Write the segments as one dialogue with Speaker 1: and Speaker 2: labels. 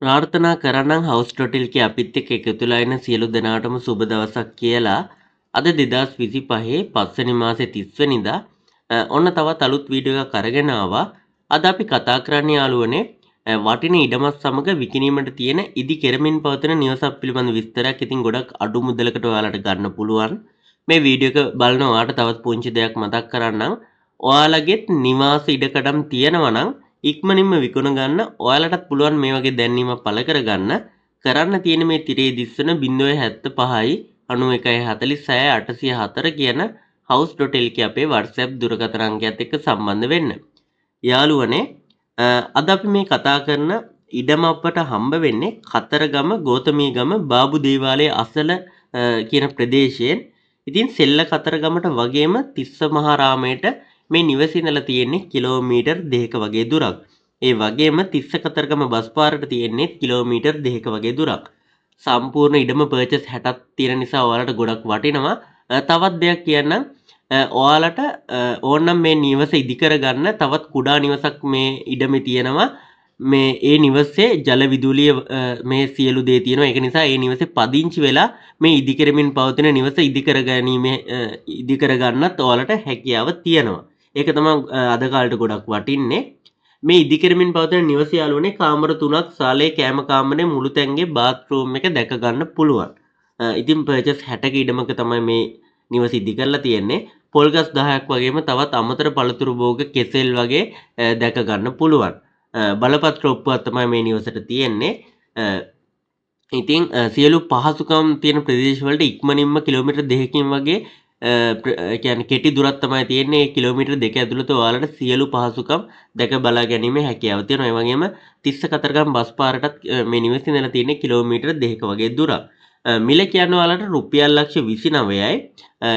Speaker 1: ප්‍රාර්ථනා කරන්නම් හවුස්.lk අපිත් එක්ක එකතු වෙලා ඉන්න සියලු දෙනාටම සුබ දවසක් කියලා. අද 2025 පස්වෙනි මාසේ 30 වෙනිදා ඔන්න තවත් අලුත් වීඩියෝ එකක් අරගෙන ආවා. අද අපි කතා කරන්න යාළුවනේ වටින ඉඩමත් සමග විකිණීමට තියෙන ඉදි කෙරමින් පවතින නිවසක් පිළිබඳ විස්තරයක්. ඉතින් ගොඩක් අඩු මුදලකට ඔයාලට ගන්න පුළුවන්. මේ වීඩියෝ එක බලන ඔයාලට තවත් පුංචි දෙයක් මතක් කරන්නම්. ඔයාලගෙත් නිවාස ඉඩකඩම් තියෙනවා නම් ඉක්මනින්ම විකුණ ගන්න. ඔයාලටත් පුළුවන් මේ වගේ දැන්වීමක් පළ කරගන්න. කරන්න තියෙන මේ තිරේ දිස්වන 075යි 91 46 804 කියන house.lk අපේ WhatsApp දුරකථන අංකයත් එක්ක සම්බන්ධ වෙන්න. යාළුවනේ අද අපි මේ කතා කරන ඉඩම අපට හම්බ වෙන්නේ කතරගම ගෝතමීගම බාබු දේවාලයේ අසල කියන ප්‍රදේශයෙන්. ඉතින් සෙල්ල කතරගමට වගේම තිස්ස මහාරාමයට මේ නිවස ඉඳලා තියෙන්නේ කිලෝමීටර් 2ක වගේ දුරක්. ඒ වගේම තිස්ස කතරගම බස් පාරට තියෙන්නේ කිලෝමීටර් 2ක වගේ දුරක්. සම්පූර්ණ ඉඩම පර්චේස් 60ක් තියෙන නිසා ඔයාලට ගොඩක් වටිනවා. තවත් දෙයක් කියන්නම්. ඔයාලට ඕනනම් මේ නිවස ඉදි කරගන්න තවත් කුඩා නිවසක් මේ ඉඩමේ තියෙනවා. මේ ඒ නිවසේ ජල විදුලිය මේ සියලු දේ තියෙනවා. ඒක නිසා ඒ නිවසේ පදිංචි වෙලා මේ ඉදි කරමින් පවතින නිවස ඉදි කරගන්නත් ඔයාලට හැකියාව තියෙනවා. ඒක තමයි අද කාලේට ගොඩක් වටින්නේ. මේ ඉදි කරමින් පවතින නිවස යාළුවනේ කාමර 3ක් ශාලයේ කෑම කාමරේ මුළු තැන්ගේ බාත්රූම් එක දැක ගන්න පුළුවන්. ඉතින් පර්චේස් 60ක ඉඩමක තමයි මේ නිවස ඉදි කරලා තියෙන්නේ. පොල්ගස් 10ක් වගේම තවත් අමතර පළතුරු භෝග කෙසෙල් වගේ දැක ගන්න පුළුවන්. බලපත්‍ර ඔප්පුවක් තමයි මේ නිවසට තියෙන්නේ. ඉතින් සියලු පහසුකම් තියෙන ප්‍රදේශවලට ඉක්මනින්ම කිලෝමීටර් 2කින් වගේ කියන්නේ කෙටි දුරක් තමයි තියෙන්නේ. කිලෝමීටර් 2 ඇතුළත ඔයාලට සියලු පහසුකම් දැක බලා ගැනීමේ හැකියාව තියෙනවා. ඒ වගේම තිස්ස කතරගම බස් පාරටත් මේ නිවසේ ඉඳලා තියෙන්නේ කිලෝමීටර් 2ක වගේ දුරක්. මිල කියන්නේ ඔයාලට රුපියල් ලක්ෂ 29යි.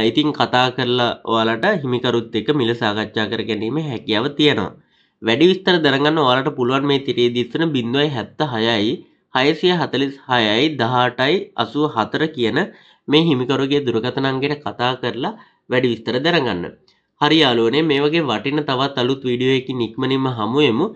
Speaker 1: ඉතින් කතා කරලා ඔයාලට හිමිකරුත් එක්ක මිල සාකච්ඡා කර ගැනීමේ හැකියාව තියෙනවා. වැඩි විස්තර දැනගන්න ඔයාලට පුළුවන් මේ තිරේ දිස්වන 076යි 646යි 18යි 84 කියන මේ හිමිකරුගේ දුරකථන අංකයට කතා කරලා වැඩි විස්තර දැනගන්න. හරි යාළුවනේ මේ වගේ වටින තවත් අලුත් වීඩියෝ එකකින් ඉක්මනින්ම හමු වෙමු.